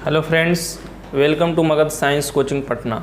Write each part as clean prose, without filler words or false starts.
Hello friends, welcome to Magadh science coaching Patna.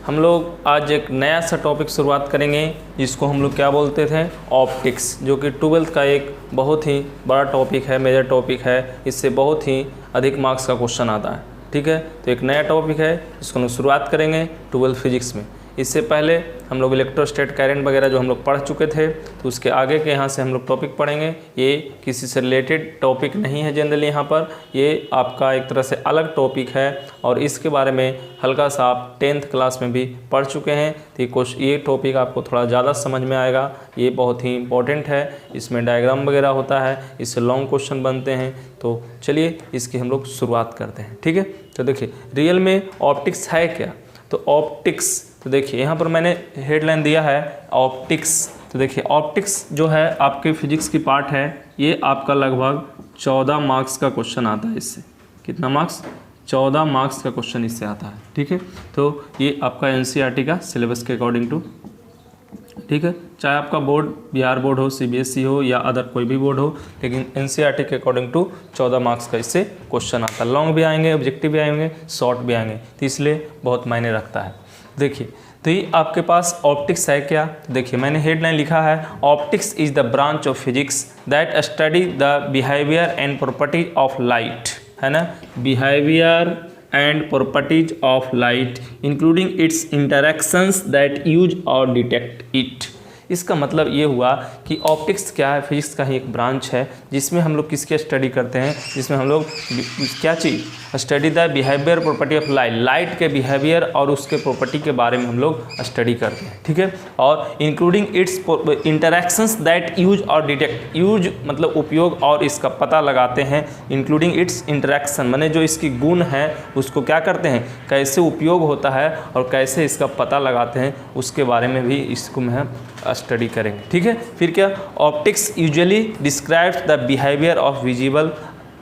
हम लोग आज एक नया सा टॉपिक शुरुआत करेंगे जिसको हम लोग क्या बोलते थे, ऑप्टिक्स, जो कि 12th का एक बहुत ही बड़ा टॉपिक है, मेजर टॉपिक है। इससे बहुत ही अधिक मार्क्स का क्वेश्चन आता है। ठीक है, तो एक नया टॉपिक है जिसको हम लोग शुरुआत करेंगे 12th फिजिक्स में। इससे पहले हम लोग इलेक्ट्रोस्टैट करंट वगैरह जो हम लोग पढ़ चुके थे, तो उसके आगे के यहाँ से हम लोग टॉपिक पढ़ेंगे। ये किसी से रिलेटेड टॉपिक नहीं है जनरली, यहाँ पर ये आपका एक तरह से अलग टॉपिक है और इसके बारे में हल्का सा आप 10th क्लास में भी पढ़ चुके हैं। तो ये टॉपिक आपको थोड़ा ज़्यादा समझ में आएगा। ये बहुत ही इंपॉर्टेंट है, इसमें डायग्राम वगैरह होता है, इससे लॉन्ग क्वेश्चन बनते हैं। तो चलिए इसकी हम लोग शुरुआत करते हैं। ठीक है, तो देखिए रियल में ऑप्टिक्स है क्या। तो ऑप्टिक्स, तो देखिए यहाँ पर मैंने हेडलाइन दिया है ऑप्टिक्स। तो देखिए ऑप्टिक्स जो है आपके फिजिक्स की पार्ट है। ये आपका लगभग 14 मार्क्स का क्वेश्चन आता है इससे। कितना मार्क्स? 14 मार्क्स का क्वेश्चन इससे आता है। ठीक है, तो ये आपका एनसीईआरटी का सिलेबस के अकॉर्डिंग टू, ठीक है, चाहे आपका बोर्ड बिहार बोर्ड हो, सीबीएसई हो या अदर कोई भी बोर्ड हो, लेकिन एनसीईआरटी के अकॉर्डिंग टू 14 मार्क्स का इससे क्वेश्चन आता है। लॉन्ग भी आएंगे, ऑब्जेक्टिव भी आएंगे, शॉर्ट भी आएंगे, तो इसलिए बहुत मायने रखता है। देखिए, तो ये आपके पास ऑप्टिक्स है क्या। देखिए मैंने हेडलाइन लिखा है, optics is the branch of physics that study the behaviour and properties of light, है ना, behaviour and properties of light including it's interactions that use और डिटेक्ट इट। इसका मतलब ये हुआ कि ऑप्टिक्स क्या है, फिजिक्स का ही एक ब्रांच है जिसमें हम लोग किसकी स्टडी करते हैं, जिसमें हम लोग क्या चीज़, study the behaviour property of light, light के बिहेवियर और उसके प्रॉपर्टी के बारे में हम लोग स्टडी करते हैं। ठीक है, और including it's interactions that use और डिटेक्ट, यूज मतलब उपयोग और इसका पता लगाते हैं, इंक्लूडिंग इट्स इंटरेक्शन माने जो इसकी गुण है उसको क्या करते हैं, कैसे उपयोग होता है और कैसे इसका पता लगाते हैं, उसके बारे में भी इसको हम स्टडी करेंगे। ठीक है, फिर क्या, optics usually describes the behaviour of visible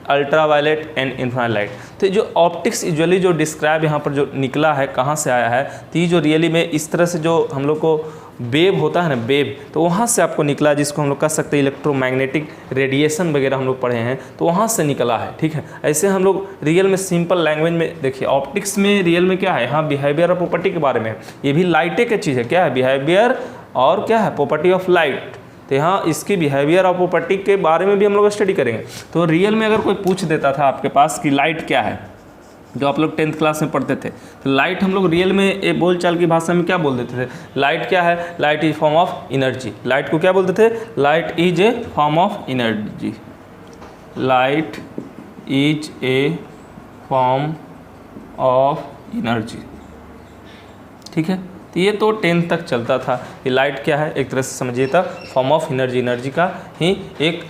ultraviolet and infrared. तो जो ऑप्टिक्स यूजुअली जो डिस्क्राइब यहाँ पर जो निकला है, कहाँ से आया है, तो ये जो रियली में इस तरह से जो हम लोग को वेव होता है ना, वेव, तो वहाँ से आपको निकला, जिसको हम लोग कह सकते हैं इलेक्ट्रोमैग्नेटिक रेडिएशन वगैरह हम लोग पढ़े हैं, तो वहाँ से निकला है। ठीक है, ऐसे हम लोग रियल में सिंपल लैंग्वेज में देखिए ऑप्टिक्स में रियल में क्या है, हाँ बिहेवियर और प्रॉपर्टी के बारे में, ये भी लाइटे की चीज़ है। क्या है, बिहेवियर और क्या है, प्रॉपर्टी ऑफ लाइट। तो यहाँ इसकी बिहेवियर और प्रॉपर्टी के बारे में भी हम लोग स्टडी करेंगे। तो रियल में अगर कोई पूछ देता था आपके पास कि लाइट क्या है, जो आप लोग 10th क्लास में पढ़ते थे, तो लाइट हम लोग रियल में एक बोलचाल की भाषा में क्या बोल देते थे, लाइट क्या है, light is form of energy. Light को क्या बोलते थे, light is a form of energy, light is a form of energy. ठीक है, तो ये तो 10th तक चलता था कि लाइट क्या है, एक तरह से समझिए था फॉर्म ऑफ एनर्जी, एनर्जी का ही एक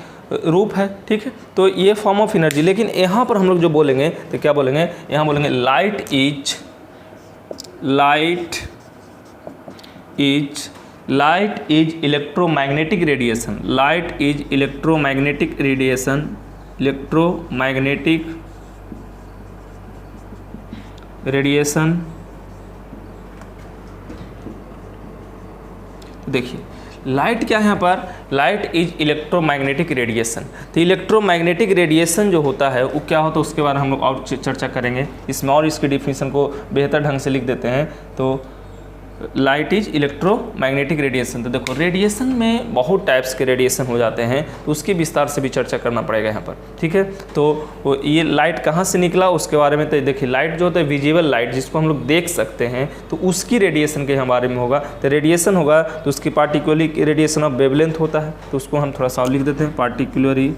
रूप है। ठीक है, तो ये फॉर्म ऑफ एनर्जी, लेकिन यहाँ पर हम लोग जो बोलेंगे तो क्या बोलेंगे, यहाँ बोलेंगे light is electromagnetic radiation, light is electromagnetic radiation, electromagnetic radiation. देखिए लाइट क्या है, यहाँ पर लाइट इज इलेक्ट्रोमैग्नेटिक रेडिएशन। तो इलेक्ट्रोमैग्नेटिक रेडिएशन जो होता है वो क्या होता है, उसके बारे में हम लोग और चर्चा करेंगे इसमें, और इसकी डिफिनीशन को बेहतर ढंग से लिख देते हैं। तो लाइट इज इलेक्ट्रोमैग्नेटिक रेडिएशन। तो देखो रेडिएशन में बहुत टाइप्स के रेडिएशन हो जाते हैं, तो उसकी विस्तार से भी चर्चा करना पड़ेगा यहाँ पर। ठीक है, तो ये लाइट कहाँ से निकला उसके बारे में, तो देखिए लाइट जो होता है विजिबल लाइट, जिसको हम लोग देख सकते हैं, तो उसकी रेडिएशन के बारे में होगा। तो रेडिएशन होगा तो उसकी पार्टिकुलरली रेडिएशन ऑफ वेवलेंथ होता है, तो उसको हम थोड़ा सा लिख देते हैं, particularly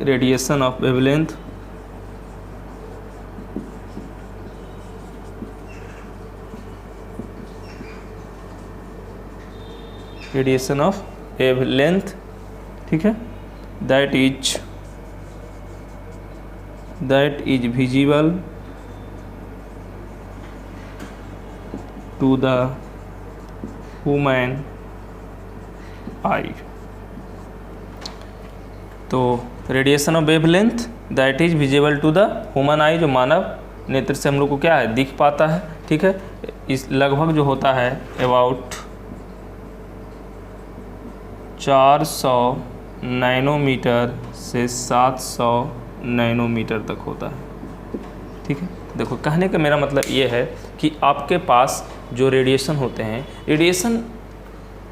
radiation of wavelength, radiation of wavelength. ठीक है, that is visible to the human eye. तो radiation of wavelength that is visible to the human eye, जो मानव नेत्र से हम लोग को क्या है, दिख पाता है। ठीक है, इस लगभग जो होता है अबाउट 400 नैनोमीटर से 700 नैनोमीटर तक होता है। ठीक है, देखो कहने का मेरा मतलब ये है कि आपके पास जो रेडिएशन होते हैं, रेडिएशन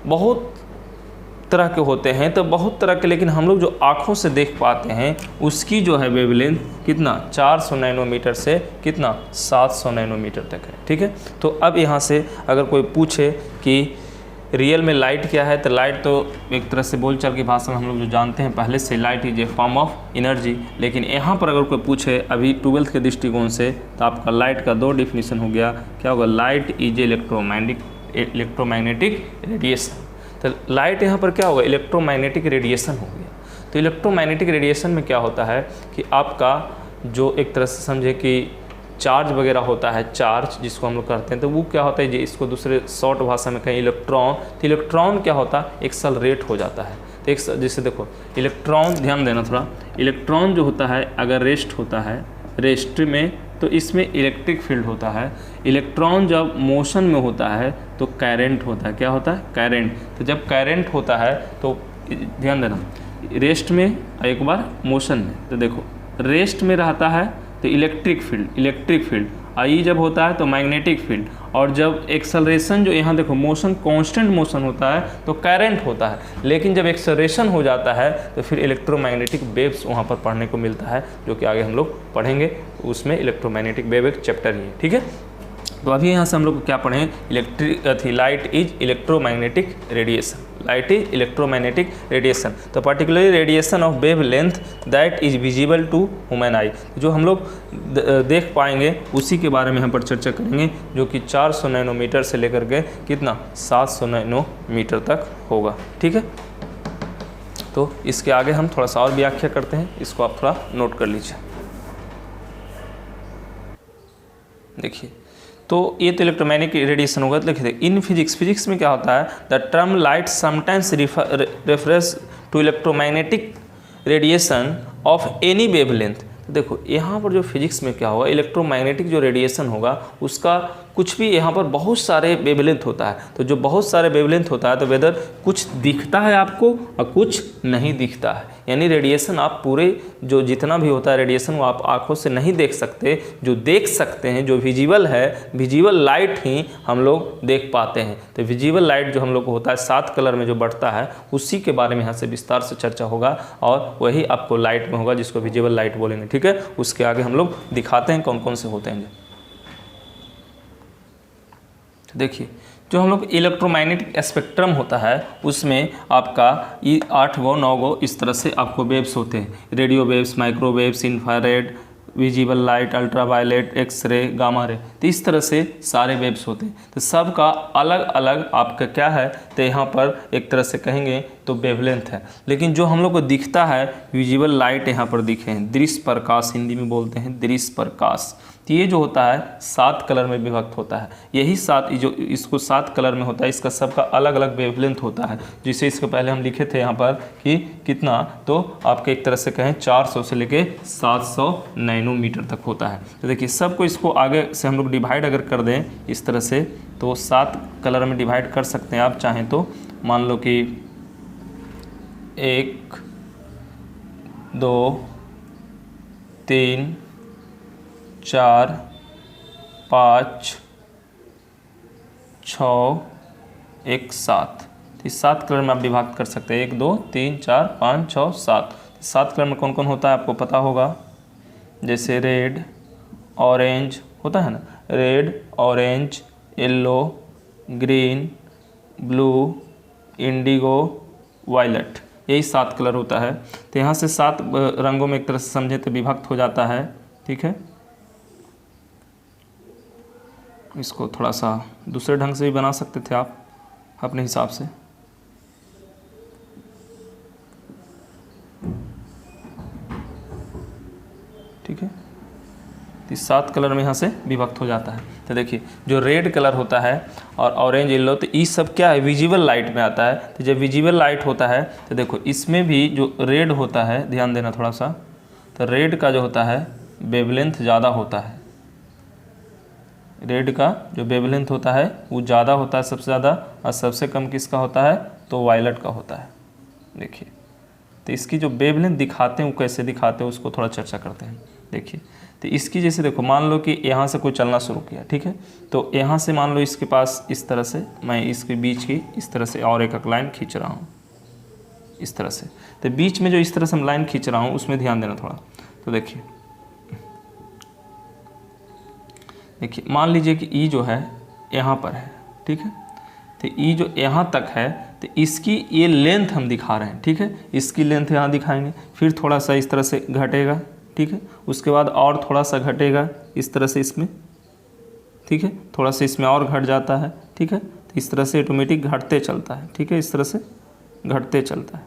बहुत तरह के होते हैं, तो बहुत तरह के, लेकिन हम लोग जो आँखों से देख पाते हैं उसकी जो है वेवलेंथ कितना 400 नैनोमीटर से कितना 700 नैनोमीटर तक है। ठीक है, तो अब यहाँ से अगर कोई पूछे कि रियल में लाइट क्या है, तो लाइट तो एक तरह से बोलचाल की भाषा में हम लोग जो जानते हैं पहले से, light is a form of energy. लेकिन यहाँ पर अगर कोई पूछे अभी 12th के दृष्टिकोण से, तो आपका लाइट का दो डिफिनीशन हो गया। क्या होगा? Light is electromagnetic radiation. तो लाइट यहाँ पर क्या होगा? इलेक्ट्रोमैग्नेटिक रेडिएशन हो गया। तो इलेक्ट्रोमैग्नेटिक रेडिएशन में क्या होता है कि आपका जो एक तरह से समझे कि चार्ज वगैरह होता है, चार्ज जिसको हम लोग करते हैं, तो वो क्या होता है, जो इसको दूसरे शॉर्ट भाषा में कहें इलेक्ट्रॉन, तो इलेक्ट्रॉन क्या होता है? एक्सेलरेट हो जाता है। तो एक जैसे देखो इलेक्ट्रॉन, ध्यान देना थोड़ा, इलेक्ट्रॉन जो होता है अगर रेस्ट होता है, रेस्ट में, तो इसमें इलेक्ट्रिक फील्ड होता है। इलेक्ट्रॉन जब मोशन में होता है तो करंट होता है। क्या होता है? करंट। तो जब करंट होता है तो ध्यान देना, रेस्ट में एक बार मोशन में, तो देखो रेस्ट में रहता है तो इलेक्ट्रिक फील्ड, आई जब होता है तो मैग्नेटिक फील्ड, और जब एक्सेलरेशन जो यहाँ देखो मोशन, कांस्टेंट मोशन होता है तो करंट होता है। लेकिन जब एक्सेलरेशन हो जाता है तो फिर इलेक्ट्रोमैग्नेटिक वेव्स वहाँ पर पढ़ने को मिलता है, जो कि आगे हम लोग पढ़ेंगे। उसमें इलेक्ट्रोमैग्नेटिक वेव एक चैप्टर ही है। ठीक है, तो अभी यहाँ से हम लोग क्या पढ़ें? Light is electromagnetic radiation. Light is electromagnetic radiation. तो particularly radiation of wavelength that is visible to human eye, जो हम लोग देख पाएंगे उसी के बारे में यहाँ पर चर्चा करेंगे, जो कि 400 नैनोमीटर से लेकर के कितना 700 नैनोमीटर तक होगा। ठीक है, तो इसके आगे हम थोड़ा सा और व्याख्या करते हैं, इसको आप थोड़ा नोट कर लीजिए। देखिए, तो ये तो इलेक्ट्रोमैग्नेटिक रेडिएशन होगा। तो लिखिए इन फिजिक्स में क्या होता है? The term light sometimes reference to electromagnetic radiation of any wavelength. देखो यहाँ पर जो फिजिक्स में क्या होगा, इलेक्ट्रोमैग्नेटिक जो रेडिएशन होगा उसका कुछ भी, यहाँ पर बहुत सारे वेवलेंथ होता है। तो जो बहुत सारे वेवलेंथ होता है तो वेदर कुछ दिखता है आपको और कुछ नहीं दिखता है। यानी रेडिएशन आप पूरे जो जितना भी होता है रेडिएशन वो आप आँखों से नहीं देख सकते। जो देख सकते हैं, जो विजिबल है, विजिबल लाइट ही हम लोग देख पाते हैं। तो विजिबल लाइट जो हम लोग को होता है 7 कलर में जो बढ़ता है, उसी के बारे में यहाँ से विस्तार से चर्चा होगा, और वही आपको लाइट में होगा जिसको विजिबल लाइट बोलेंगे। ठीक है, उसके आगे हम लोग दिखाते हैं कौन कौन से होते हैं। देखिए, जो हम लोग इलेक्ट्रोमैग्नेटिक स्पेक्ट्रम होता है उसमें आपका ये 8 गो 9 गो इस तरह से आपको वेव्स होते हैं। Radio waves, microwaves, infrared, visible light, ultraviolet, X-ray, gamma ray, तो इस तरह से सारे वेव्स होते हैं। तो सबका अलग अलग आपका क्या है, तो यहाँ पर एक तरह से कहेंगे तो वेवलेंथ है। लेकिन जो हम लोग को दिखता है विजिबल लाइट यहाँ पर दिखे हैं, दृश्य प्रकाश हिंदी में बोलते हैं, दृश्य प्रकाश। तो ये जो होता है 7 कलर में विभक्त होता है। यही 7 जो इसको 7 कलर में होता है, इसका सबका अलग अलग वेवलेंथ होता है। जिसे इसके पहले हम लिखे थे यहाँ पर कि कितना, तो आपके एक तरह से कहें 400 से लेके 700 नैनोमीटर तक होता है। तो देखिए सबको इसको आगे से हम लोग डिवाइड अगर कर दें इस तरह से, तो 7 कलर में डिवाइड कर सकते हैं आप चाहें तो। मान लो कि 1 2 3 4 5 6 1 7, तो इस 7 कलर में आप विभाग कर सकते हैं। 1 2 3 4 5 6 7। 7 कलर में कौन कौन होता है आपको पता होगा, जैसे रेड, ऑरेंज होता है ना, red, orange, yellow, green, blue, indigo, violet, यही 7 कलर होता है। तो यहाँ से 7 रंगों में एक तरह से समझे तो विभक्त हो जाता है। ठीक है, इसको थोड़ा सा दूसरे ढंग से भी बना सकते थे आप अपने हिसाब से। ठीक है, तो 7 कलर में यहाँ से विभक्त हो जाता है। तो देखिए जो रेड कलर होता है और ऑरेंज, येलो, तो ये सब क्या है, विजिबल लाइट में आता है। तो जब विजिबल लाइट होता है तो देखो इसमें भी जो रेड होता है, ध्यान देना थोड़ा सा, तो रेड का जो होता है वेवलेंथ ज़्यादा होता है। रेड का जो वेवलेंथ होता है वो ज़्यादा होता है सबसे ज़्यादा, और सबसे कम किसका होता है, तो वायलेट का होता है। देखिए, तो इसकी जो वेवलेंथ दिखाते हैं वो कैसे दिखाते हैं उसको थोड़ा चर्चा करते हैं। देखिए, तो इसकी जैसे देखो, मान लो कि यहाँ से कोई चलना शुरू किया, ठीक है, तो यहाँ से मान लो इसके पास इस तरह से मैं इसके बीच की इस तरह से और एक लाइन खींच रहा हूँ इस तरह से। तो बीच में जो इस तरह से हम लाइन खींच रहा हूँ उसमें ध्यान देना थोड़ा। तो देखिए मान लीजिए कि ई जो है यहाँ पर है, ठीक है, तो ई जो यहाँ तक है तो इसकी ये लेंथ हम दिखा रहे हैं, ठीक है, इसकी लेंथ यहाँ दिखाएंगे, फिर थोड़ा सा इस तरह से घटेगा, ठीक है, उसके बाद और थोड़ा सा घटेगा इस तरह से इसमें, ठीक है, थोड़ा सा इसमें और घट जाता है, ठीक है, तो इस तरह से ऑटोमेटिक घटते चलता है, ठीक है, इस तरह से घटते चलता है,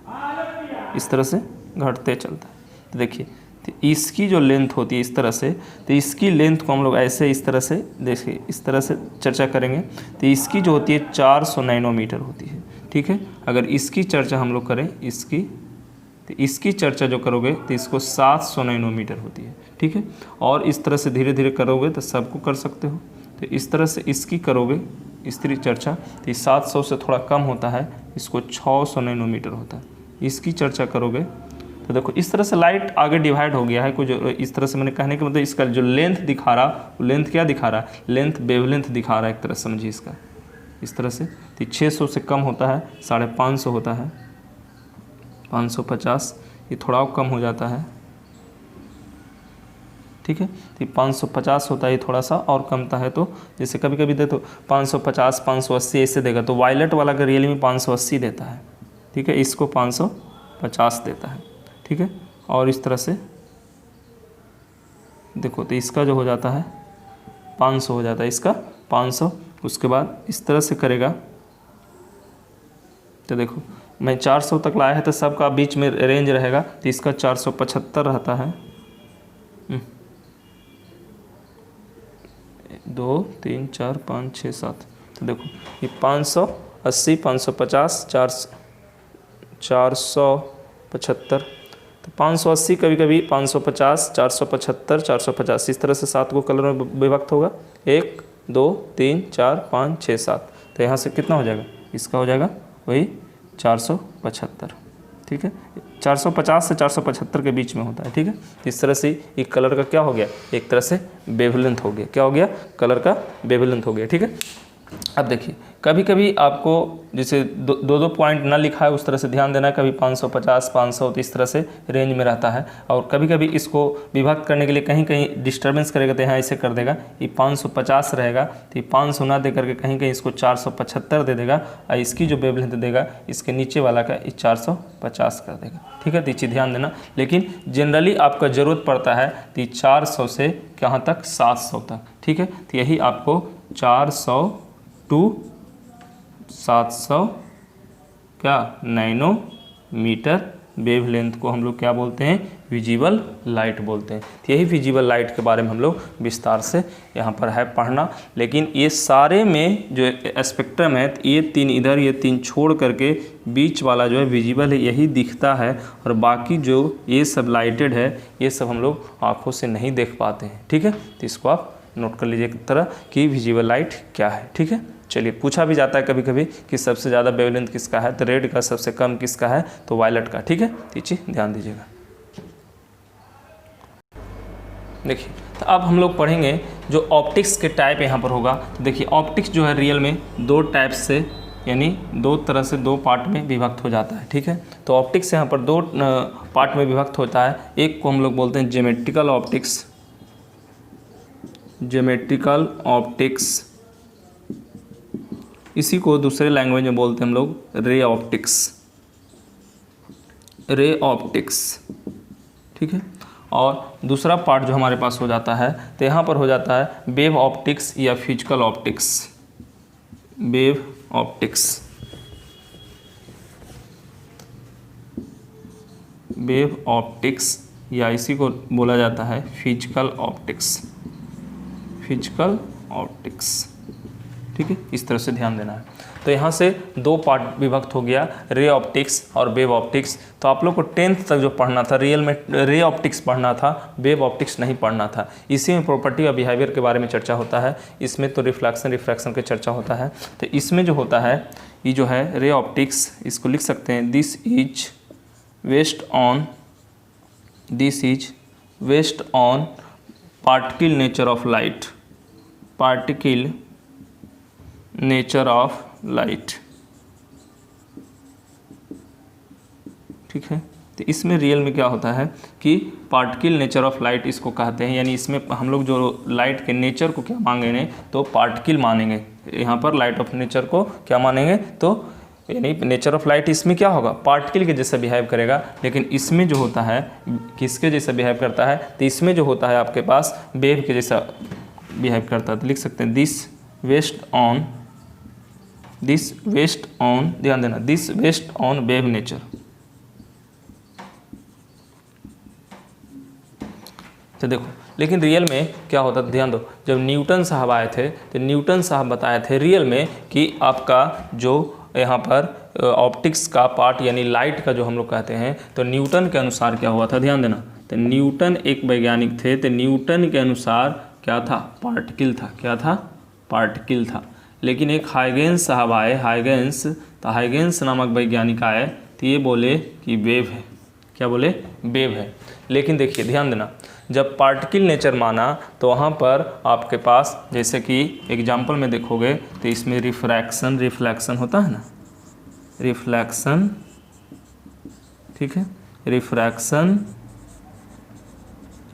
इस तरह से घटते चलता है। तो देखिए, तो इसकी जो लेंथ होती है इस तरह से, तो इसकी लेंथ को हम लोग ऐसे इस तरह से देखिए इस तरह से चर्चा करेंगे। तो इसकी जो होती है 400 नैनोमीटर होती है, ठीक है। अगर इसकी चर्चा हम लोग करें तो इसकी चर्चा जो करोगे तो इसको 700 नैनोमीटर होती है, ठीक है। और इस तरह से धीरे धीरे करोगे तो सबको कर सकते हो। तो इस तरह से इसकी करोगे इस तरह चर्चा, तो 700 से थोड़ा कम होता है, इसको 600 नैनोमीटर होता है। इसकी चर्चा करोगे तो देखो इस तरह से लाइट आगे डिवाइड हो गया है कुछ इस तरह से। मैंने कहने का मतलब इसका जो लेंथ दिखा रहा, वो लेंथ क्या दिखा रहा है, लेंथ वेवलेंथ दिखा रहा है एक तरह से, समझिए इसका इस तरह से। तो 600 से कम होता है, 550 होता है, 550, ये थोड़ा कम हो जाता है, ठीक है। तो 550 होता है, ये थोड़ा सा और कमता है। तो जैसे कभी कभी दे तो 550 580 ऐसे देगा, तो वायलेट वाला का रियलमी 580 देता है, ठीक है, इसको 550 देता है, ठीक है। और इस तरह से देखो तो इसका जो हो जाता है 500 हो जाता है, इसका 500। उसके बाद इस तरह से करेगा तो देखो मैं 400 तक लाया है, तो सबका बीच में रेंज रहेगा, तो इसका 475 रहता है। 2 3 4 5 6 7, तो देखो ये 580 550 475, तो 580 कभी कभी 550 475 450 इस तरह से 7 को कलर में विभक्त होगा, 1 2 3 4 5 6 7। तो यहाँ से कितना हो जाएगा, इसका हो जाएगा वही 475, ठीक है। 450 से 475 के बीच में होता है, ठीक है। इस तरह से एक कलर का क्या हो गया, एक तरह से वेवलेंथ हो गया, क्या हो गया, कलर का वेवलेंथ हो गया, ठीक है। अब देखिए कभी कभी आपको जैसे दो पॉइंट ना लिखा है उस तरह से ध्यान देना है, कभी 550 500 तो इस तरह से रेंज में रहता है। और कभी कभी इसको विभक्त करने के लिए कहीं कहीं डिस्टर्बेंस करेगा, तो यहाँ ऐसे कर देगा, ये 550 रहेगा, तो ये 500 ना दे करके कहीं कहीं इसको 475 दे देगा, और इसकी जो वेवलेंथ देगा इसके नीचे वाला का ये 450 कर देगा, ठीक है। तो ये चीज़ ध्यान देना। लेकिन जनरली आपका ज़रूरत पड़ता है तो 400 से कहाँ तक, 700 तक, ठीक है। तो यही आपको 400 टू 700 क्या नैनोमीटर वेवलेंथ को हम लोग क्या बोलते हैं, विजिबल लाइट बोलते हैं। तो यही विजिबल लाइट के बारे में हम लोग विस्तार से यहाँ पर है पढ़ना। लेकिन ये सारे में जो स्पेक्ट्रम है, ये 3 इधर, ये 3 छोड़ करके बीच वाला जो है विजिबल है, यही दिखता है, और बाकी जो ये सब लाइटेड है ये सब हम लोग आँखों से नहीं देख पाते हैं, ठीक है। तो इसको आप नोट कर लीजिए एक तरह कि विजिबल लाइट क्या है, ठीक है। चलिए पूछा भी जाता है कभी कभी कि सबसे ज़्यादा वेवलेंथ किसका है, तो रेड का, सबसे कम किसका है, तो वायलेट का, ठीक है। ये चीज़ ध्यान दीजिएगा। देखिए तो अब हम लोग पढ़ेंगे जो ऑप्टिक्स के टाइप यहाँ पर होगा। तो देखिए ऑप्टिक्स जो है रियल में 2 टाइप से, यानी 2 तरह से 2 पार्ट में विभक्त हो जाता है, ठीक है। तो ऑप्टिक्स यहाँ पर 2 पार्ट में विभक्त होता है। एक को हम लोग बोलते हैं ज्योमेट्रिकल ऑप्टिक्स, ज्योमेट्रिकल ऑप्टिक्स, इसी को दूसरे लैंग्वेज में बोलते हैं हम लोग रे ऑप्टिक्स, रे ऑप्टिक्स, ठीक है। और दूसरा पार्ट जो हमारे पास हो जाता है, तो यहाँ पर हो जाता है वेव ऑप्टिक्स या physical optics, wave optics, wave optics, या इसी को बोला जाता है फिजिकल ऑप्टिक्स, फिजिकल ऑप्टिक्स, ठीक है। इस तरह से ध्यान देना है। तो यहाँ से 2 पार्ट विभक्त हो गया, रे ऑप्टिक्स और वेव ऑप्टिक्स। तो आप लोग को 10th तक जो पढ़ना था रियल में रे ऑप्टिक्स पढ़ना था, वेव ऑप्टिक्स नहीं पढ़ना था। इसी में प्रॉपर्टी और बिहेवियर के बारे में चर्चा होता है, इसमें तो रिफ्लेक्शन रिफ्रैक्शन की चर्चा होता है। तो इसमें जो होता है, ये जो है रे ऑप्टिक्स, इसको लिख सकते हैं this is based on this is based on particle nature of light, particle nature of light. ठीक है, तो इसमें रियल में क्या होता है कि पार्टिकल नेचर ऑफ लाइट इसको कहते हैं, यानी इसमें हम लोग जो लाइट के नेचर को क्या मांगेंगे तो पार्टिकल मानेंगे। यहाँ पर लाइट ऑफ नेचर को क्या मानेंगे तो यानी नेचर ऑफ लाइट इसमें क्या होगा पार्टिकल के जैसा बिहेव करेगा, लेकिन इसमें जो होता है किसके जैसा बिहेव करता है तो इसमें जो होता है आपके पास वेव के जैसा बिहेव करता है। तो लिख सकते हैं दिस बेस्ड ऑन ध्यान देना, this based on wave nature. तो देखो लेकिन रियल में क्या होता है ध्यान दो, जब न्यूटन साहब आए थे तो न्यूटन साहब बताए थे रियल में कि आपका जो यहाँ पर ऑप्टिक्स का पार्ट यानी लाइट का जो हम लोग कहते हैं तो न्यूटन के अनुसार क्या हुआ था, ध्यान देना। तो न्यूटन एक वैज्ञानिक थे, तो न्यूटन के अनुसार क्या था पार्टिकल था, क्या था पार्टिकल था। लेकिन एक हाइगेंस साहब आए, हाइगेंस नामक वैज्ञानिक आए तो ये बोले कि वेव है, क्या बोले वेव है। लेकिन देखिए ध्यान देना, जब पार्टिकल नेचर माना तो वहाँ पर आपके पास जैसे कि एग्जाम्पल में देखोगे तो इसमें रिफ्लैक्शन होता है ना, रिफ्लैक्शन, ठीक है, रिफ्रैक्शन,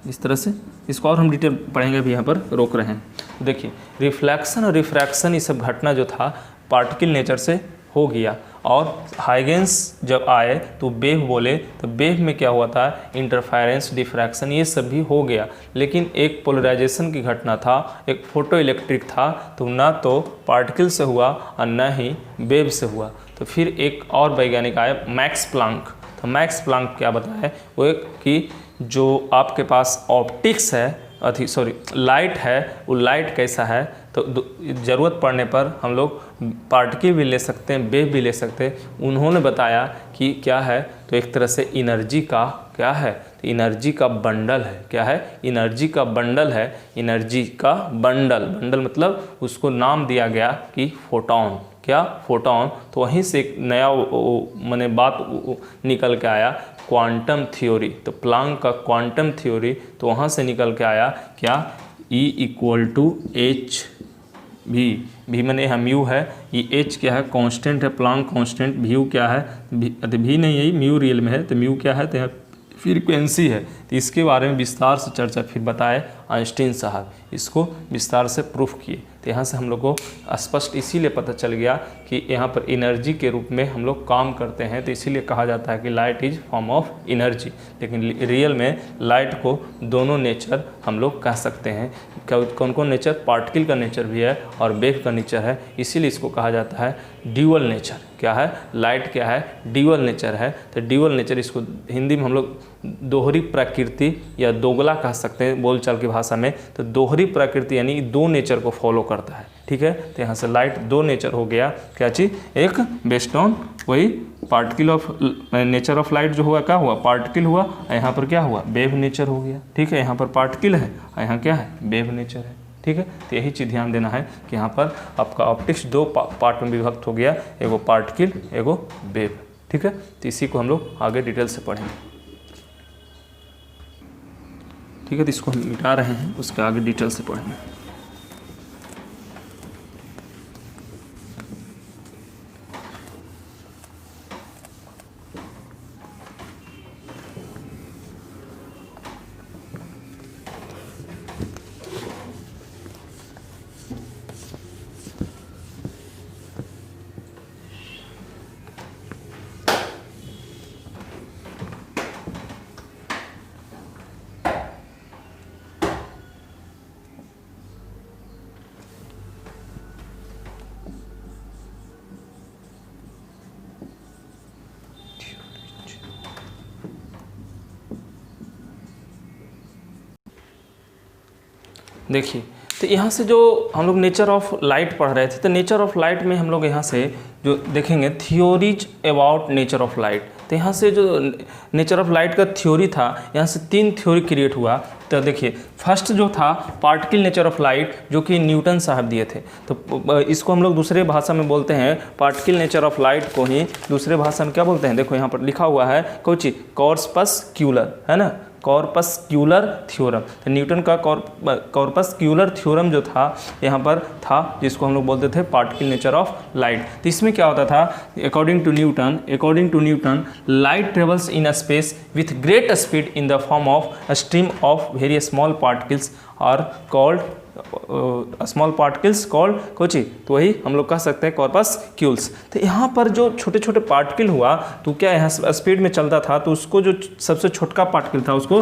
इस तरह से इसको और हम डिटेल पढ़ेंगे, भी यहाँ पर रोक रहे हैं। देखिए रिफ्लैक्शन और रिफ्रैक्शन ये सब घटना जो था पार्टिकल नेचर से हो गया, और हाइगेंस जब आए तो वेव बोले, तो वेव में क्या हुआ था इंटरफेरेंस, डिफ्रैक्शन ये सब भी हो गया। लेकिन एक पोलराइजेशन की घटना था, एक फोटो इलेक्ट्रिक था, तो ना तो पार्टिकल से हुआ और ना ही वेव से हुआ। तो फिर एक और वैज्ञानिक आए मैक्स प्लांक। तो मैक्स प्लांक क्या बताया वो एक कि जो आपके पास ऑप्टिक्स है लाइट है, वो लाइट कैसा है तो ज़रूरत पड़ने पर हम लोग पार्टिकल भी ले सकते हैं, वेव भी ले सकते हैं। उन्होंने बताया कि क्या है तो एक तरह से एनर्जी का क्या है तो एनर्जी का बंडल है, क्या है एनर्जी का बंडल है, एनर्जी का बंडल मतलब उसको नाम दिया गया कि फोटॉन, क्या फोटॉन। तो वहीं से एक नया मैंने बात निकल के आया क्वांटम थ्योरी। तो प्लांक का क्वांटम थ्योरी तो वहाँ से निकल के आया क्या E = h भी मैंने यहाँ म्यू है, ये h क्या है कांस्टेंट है, प्लांक कांस्टेंट, म्यू क्या है भी नहीं है, म्यू रियल में है तो म्यू क्या है तो यहाँ फ्रीक्वेंसी है। तो इसके बारे में विस्तार से चर्चा फिर बताए आइंस्टीन साहब, इसको विस्तार से प्रूफ किए। तो यहाँ से हम लोग को स्पष्ट इसीलिए पता चल गया कि यहाँ पर एनर्जी के रूप में हम लोग काम करते हैं, तो इसीलिए कहा जाता है कि light is form of energy. लेकिन रियल में लाइट को दोनों नेचर हम लोग कह सकते हैं। कौन कौन नेचर, पार्टिकल का नेचर भी है और वेव का नेचर है, इसीलिए इसको कहा जाता है ड्यूअल नेचर। क्या है लाइट क्या है ड्यूअल नेचर है। तो ड्यूअल नेचर इसको हिंदी में हम लोग दोहरी प्रकृति या दोगला कह सकते हैं बोलचाल की भाषा में। तो दोहरी प्रकृति यानी दो नेचर को फॉलो करता है, ठीक है। तो यहाँ से लाइट दो नेचर हो गया, क्या चीज़, एक बेस्ड ऑन वही particle of nature of light जो हुआ क्या हुआ पार्टिकल हुआ, यहाँ पर क्या हुआ वेव नेचर हो गया, ठीक है। यहाँ पर पार्टिकल है, यहाँ क्या है वेव नेचर है, ठीक है। तो यही चीज़ ध्यान देना है कि यहाँ पर आपका ऑप्टिक्स दो पार्ट में विभक्त हो गया, एगो पार्टिकल एगो वेव, ठीक है। तो इसी को हम लोग आगे डिटेल से पढ़ेंगे, ठीक है। तो इसको हम मिटा रहे हैं, उसके आगे डिटेल से पढ़ेंगे। देखिए तो यहाँ से जो हम लोग नेचर ऑफ लाइट पढ़ रहे थे, तो नेचर ऑफ लाइट में हम लोग यहाँ से जो देखेंगे theories about nature of light. तो यहाँ से जो नेचर ऑफ लाइट का थ्योरी था, यहाँ से 3 थ्योरी क्रिएट हुआ। तो देखिए फर्स्ट जो था पार्टिकल नेचर ऑफ लाइट, जो कि न्यूटन साहब दिए थे। तो इसको हम लोग दूसरे भाषा में बोलते हैं, पार्टिकल नेचर ऑफ लाइट को ही दूसरे भाषा में क्या बोलते हैं, देखो यहाँ पर लिखा हुआ है कोची कॉर्पस्क्यूलर, है ना, कॉर्पस्क्यूलर थ्योरम। तो न्यूटन का कॉर्पस्क्यूलर थ्योरम जो था यहाँ पर था, जिसको हम लोग बोलते थे पार्टिकल नेचर ऑफ लाइट। तो इसमें क्या होता था, according to Newton light travels in a space with great speed in the form of a stream of very small particles are called small particles called कोची। तो वही हम लोग कह सकते हैं कॉर्पस्क्यूल्स। तो यहाँ पर जो छोटे छोटे पार्टिकल हुआ, तो क्या यहाँ स्पीड में चलता था, तो उसको जो सबसे छोटका पार्टिकल था उसको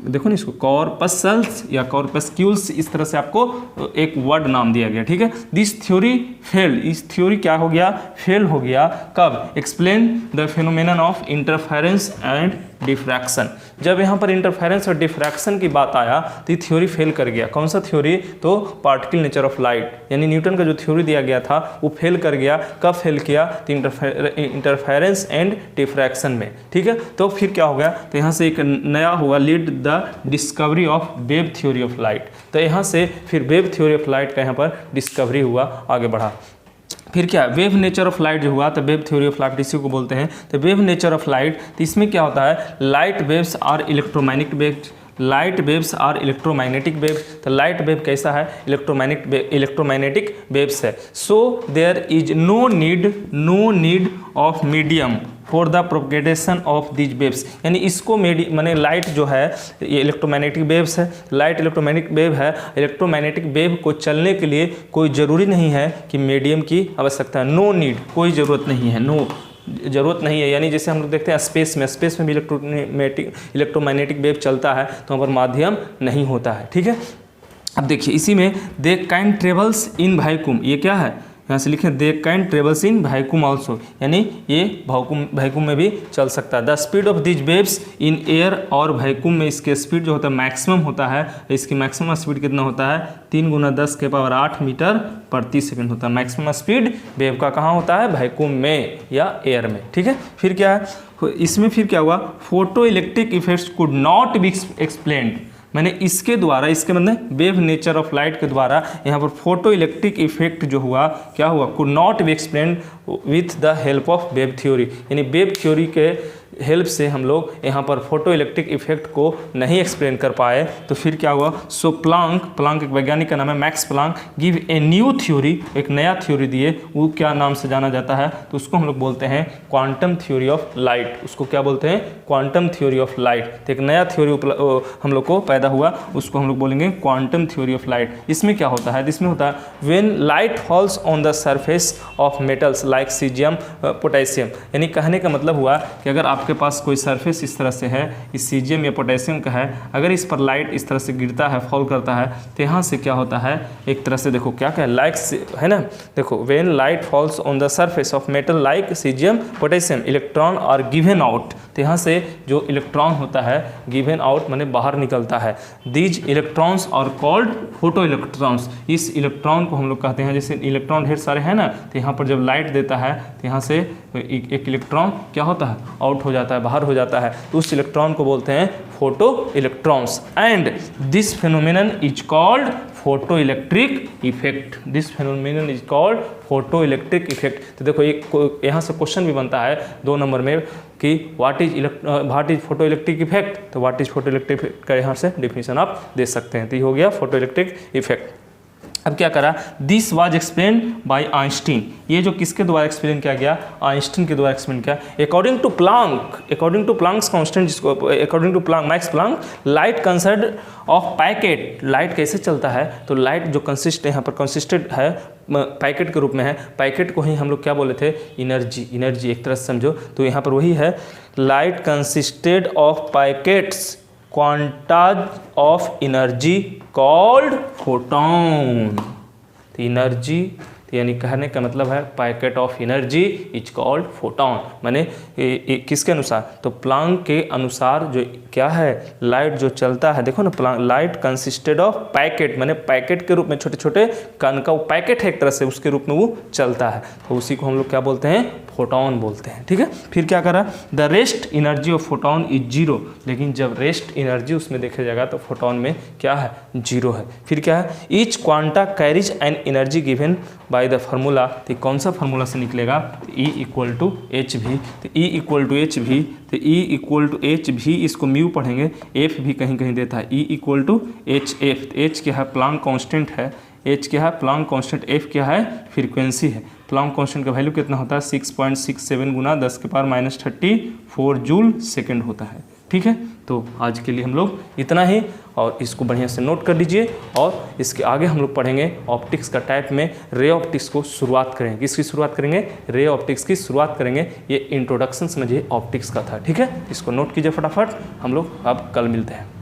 देखो ना, इसको कॉर्पसल्स या कॉर्पस्क्यूल्स, इस तरह से आपको एक वर्ड नाम दिया गया, ठीक है। दिस थ्योरी फेल, इस थ्योरी क्या हो गया, फेल हो गया। कब, explain the phenomenon of interference and diffraction. जब यहाँ पर इंटरफेरेंस और डिफ्रैक्शन की बात आया तो ये थ्योरी फेल कर गया। कौन सा थ्योरी, तो पार्टिकल नेचर ऑफ लाइट, यानी न्यूटन का जो थ्योरी दिया गया था वो फेल कर गया। कब फेल किया, तो इंटरफेरेंस एंड डिफ्रैक्शन में, ठीक है। तो फिर क्या हो गया, तो यहाँ से एक नया हुआ, lead the discovery of wave theory of light. तो यहाँ से फिर वेव थ्योरी ऑफ लाइट का यहाँ पर डिस्कवरी हुआ, आगे बढ़ा। फिर क्या, वेव नेचर ऑफ लाइट जो हुआ, तो वेव थ्योरी ऑफ लाइट इसी को बोलते हैं। तो वेव नेचर ऑफ लाइट, तो इसमें क्या होता है, light waves are electromagnetic waves, light waves are electromagnetic waves. तो लाइट वेव कैसा है, इलेक्ट्रोमैग्नेटिक वेव्स है। So there is no need of medium for the propagation of these waves. यानी इसको माने लाइट जो है ये इलेक्ट्रोमैग्नेटिक वेव्स है, लाइट इलेक्ट्रोमैग्नेटिक वेव है। इलेक्ट्रोमैग्नेटिक वेव को चलने के लिए कोई ज़रूरी नहीं है कि मीडियम की आवश्यकता है। नो नीड, कोई ज़रूरत नहीं है, ज़रूरत नहीं है। यानी जैसे हम लोग देखते हैं स्पेस में भी इलेक्ट्रोमैग्नेटिक वेव चलता है, तो वहाँ पर माध्यम नहीं होता है, ठीक है। अब देखिए इसी में they can travels in vacuum, ये क्या है, यहाँ से लिखें they can travels in vacuum also, यानी ये वैक्यूम में भी चल सकता है। The speed of these waves in air, और वैक्यूम में इसके स्पीड जो होता है मैक्सिमम होता है। इसकी मैक्सिमम स्पीड कितना होता है, 3 × 10⁸ मीटर प्रति सेकंड होता है। मैक्सिमम स्पीड वेव का कहाँ होता है, वैक्यूम में या एयर में, ठीक है। फिर क्या है, इसमें फिर क्या हुआ, photo electric effects could not be explained. मैंने इसके द्वारा, इसके मतलब वेव नेचर ऑफ लाइट के द्वारा यहाँ पर फोटो इलेक्ट्रिक इफेक्ट जो हुआ, क्या हुआ, could not be explained with the help of wave theory. यानी वेव थ्योरी के हेल्प से हम लोग यहाँ पर फोटो इलेक्ट्रिक इफेक्ट को नहीं एक्सप्लेन कर पाए। तो फिर क्या हुआ, सो प्लांक एक वैज्ञानिक का नाम है, max Planck, give a new theory, एक नया थ्योरी दिए। वो क्या नाम से जाना जाता है, तो उसको हम लोग बोलते हैं क्वांटम थ्योरी ऑफ लाइट। उसको क्या बोलते हैं, क्वांटम थ्योरी ऑफ लाइट। तो एक नया थ्योरी हम लोग को पैदा हुआ, उसको हम लोग बोलेंगे क्वांटम थ्योरी ऑफ लाइट। इसमें क्या होता है, इसमें होता है when light falls on the surface of metals like caesium potassium. यानी कहने का मतलब हुआ कि अगर आपके पास कोई सरफेस इस तरह से है, इस सीजियम या पोटेशियम का है, अगर इस पर लाइट इस तरह से गिरता है, फॉल करता है, तो यहाँ से क्या होता है, एक तरह से देखो क्या है, लाइट है ना, देखो when light falls on the surface of metal like caesium potassium electron are given out. तो यहाँ से जो इलेक्ट्रॉन होता है गिवन आउट माने बाहर निकलता है। These electrons are called photo electrons. इस इलेक्ट्रॉन को हम लोग कहते हैं, जैसे इलेक्ट्रॉन ढेर सारे हैं ना, तो यहाँ पर जब लाइट देता है तो यहाँ से एक इलेक्ट्रॉन क्या होता है, आउट हो जाता है, बाहर हो जाता है। तो उस इलेक्ट्रॉन को बोलते हैं photo electrons. And this phenomenon is called photo electric effect. This phenomenon is called photo electric effect. तो देखो एक यहाँ से क्वेश्चन भी बनता है 2 नंबर में कि what is photo electric effect. तो what is photo electric effect का यहाँ से डिफिनेशन आप दे सकते हैं। तो ये हो गया फोटो इलेक्ट्रिक इफेक्ट। अब क्या करा, this was explain by Einstein. ये जो किसके द्वारा एक्सप्लेन किया गया, आइंस्टीन के द्वारा एक्सप्लेन किया। अकॉर्डिंग टू प्लांक्स कांस्टेंट, जिसको according to Max Planck, light consist of packet. Light कैसे चलता है, तो लाइट जो यहाँ पर कंसिस्टेड है पैकेट के रूप में है। पैकेट को ही हम लोग क्या बोले थे, एनर्जी एक तरह से समझो। तो यहाँ पर वही है, light consisted of packets quantas of energy called photon. तो एनर्जी, तो यानी कहने का मतलब है packet of energy is called photon. माने किसके अनुसार, तो प्लांक के अनुसार जो क्या है, लाइट जो चलता है, देखो ना, लाइट कंसिस्टेड ऑफ पैकेट, माने पैकेट के रूप में छोटे छोटे कण का पैकेट है एक तरह से, उसके रूप में वो चलता है। तो उसी को हम लोग क्या बोलते हैं, फोटोन बोलते हैं। ठीक है, फिर क्या करा, the rest energy of photon is zero, लेकिन जब रेस्ट एनर्जी उसमें देखा जाएगा तो फोटोन में क्या है, जीरो है। फिर क्या है, each quanta carries an energy given by the formula, तो कौन सा फार्मूला से निकलेगा, E इक्वल टू एच भी, तो E इक्वल टू एच भी, तो E इक्वल टू एच भी, इसको म्यू पढ़ेंगे, F भी कहीं कहीं देता है, E equal to H F, H क्या है, प्लांक कांस्टेंट है, एच क्या है, प्लांक कांस्टेंट, एफ क्या है, फ्रीक्वेंसी है। प्लांक कांस्टेंट का वैल्यू कितना होता है, 6.67 गुना 10⁻34 जूल सेकंड होता है। ठीक है, तो आज के लिए हम लोग इतना ही, और इसको बढ़िया से नोट कर लीजिए, और इसके आगे हम लोग पढ़ेंगे ऑप्टिक्स का टाइप में रे ऑप्टिक्स को शुरुआत करेंगे। किसकी शुरुआत करेंगे, रे ऑप्टिक्स की शुरुआत करेंगे। ये इंट्रोडक्शन समझिए ऑप्टिक्स का था। ठीक है, इसको नोट कीजिए फटाफट, हम लोग अब कल मिलते हैं।